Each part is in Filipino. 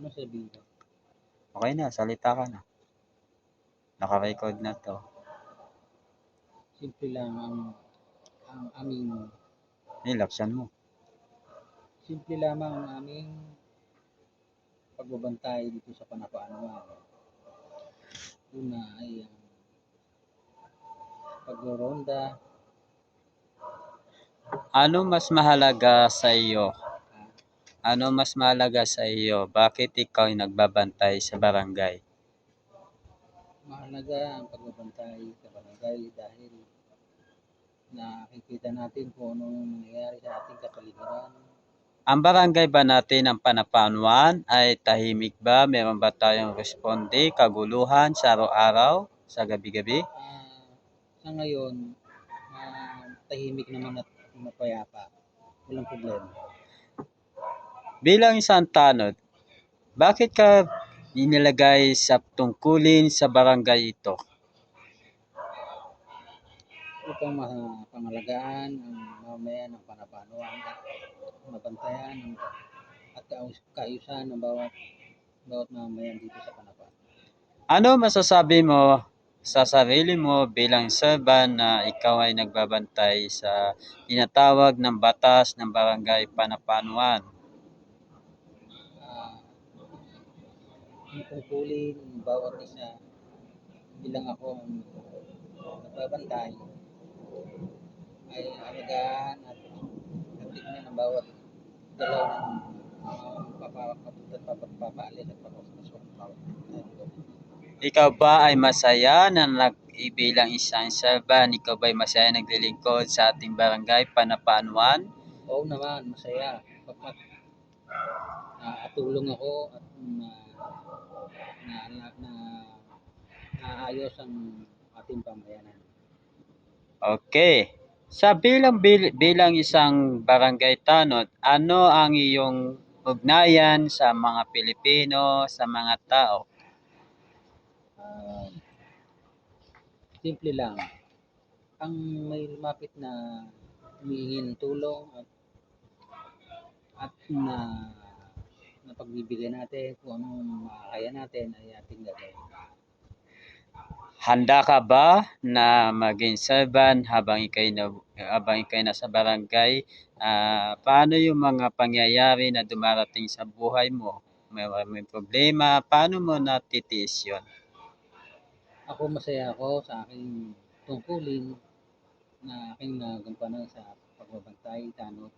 Ano sabihin ko? Okay na, salita ka na. Naka-record na to. Simple lang ang aming Laksan mo. simple lamang ang aming pagbabantay dito sa Panapaanuan. Una ay ang pagroronda, Ano mas mahalaga sa iyo? ah, Ano mas mahalaga sa iyo? Bakit ikaw ay nagbabantay sa barangay? mahalaga ang pagbabantay sa barangay dahil nakikita natin kung ano yung nangyayari sa ating kapaligiran. Ang barangay ba natin ng Panapaanuan ay tahimik ba? Meron ba tayong responde, kaguluhan sa araw-araw, sa gabi-gabi? Sa ngayon, tahimik naman at mapayapa. Walang problema. Bilang isang tanod, bakit ka inilagay sa tungkulin sa barangay ito? Upang pangalagaan ang mamamayan ng Panapaanuan, mabantayan at kaayusan ng bawat mamamayan dito sa Panapaanuan. Ano masasabi mo sa sarili mo bilang serban na ikaw ay nagbabantay sa tinatawag ng batas ng barangay Panapaanuan? Ah, ang tungkulin ng bawat isa bilang ako ang nagbabantay ay alagaan at tignan ang bawat galaw ng papapunta at papaalis at papapasok ng bawat tao. Ikaw ba ay masaya na bilang isang serban, ikaw ba ay masaya naglilingkod sa ating barangay Panapaanuan? Oo naman, masaya. Pagkat nakakatulong ako at na naayos ang ating pamayanan. Okay. Sa bilang isang barangay tanod, ano ang iyong ugnayan sa mga Pilipino, sa mga tao? Ah, simple lang. Ang may lumapit na humihingi ng tulong at na pagbibigyan natin kung anong makakaya natin ay ating gagawin. Handa ka ba na maging serban habang ikay nasa barangay? Paano yung mga pangyayari na dumarating sa buhay mo? May problema, paano mo natitiis yun? Ako masaya ako sa aking tungkulin na aking nagampanan sa pagbabantay, tanod,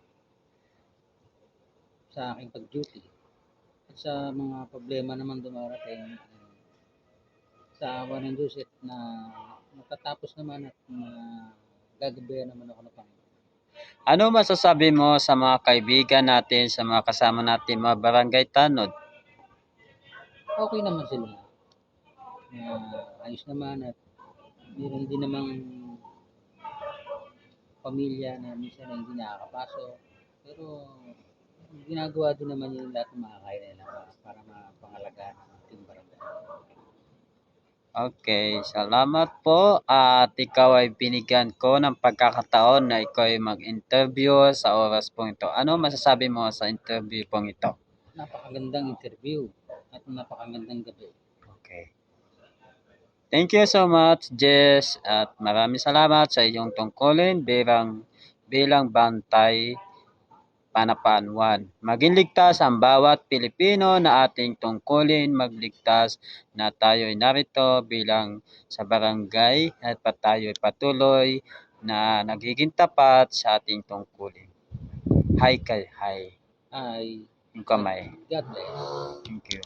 sa aking pag-duty. At sa mga problema naman dumarating, sa awa ng Diyos na matatapos naman at gagabayan naman ako ng Panginoon. Ano masasabi mo sa mga kaibigan natin, sa mga kasama natin, mga barangay tanod? Okay naman sila. Ayos naman at meron din namang pamilya na minsan na hindi nakakapasok. Pero ginagawa din naman yung lahat ng makakaya nila para mapangalagaan ang ating barangay. Okay, salamat po at ikaw ay binigyan ko ng pagkakataon na ikaw ay mag-interview sa oras pong ito. Ano masasabi mo sa interview pong ito? Napakagandang interview at napakagandang gabi. Okay. Thank you so much, Jess, at maraming salamat sa iyong tungkulin bilang bantay Panapaanuan. Maging ligtas ang bawat Pilipino na ating tungkulin magligtas na tayo ay narito bilang sa barangay at tayo ay patuloy na nagiging tapat sa ating tungkulin. Hi kay hi. Ay, Yung kamay. God bless. Thank you.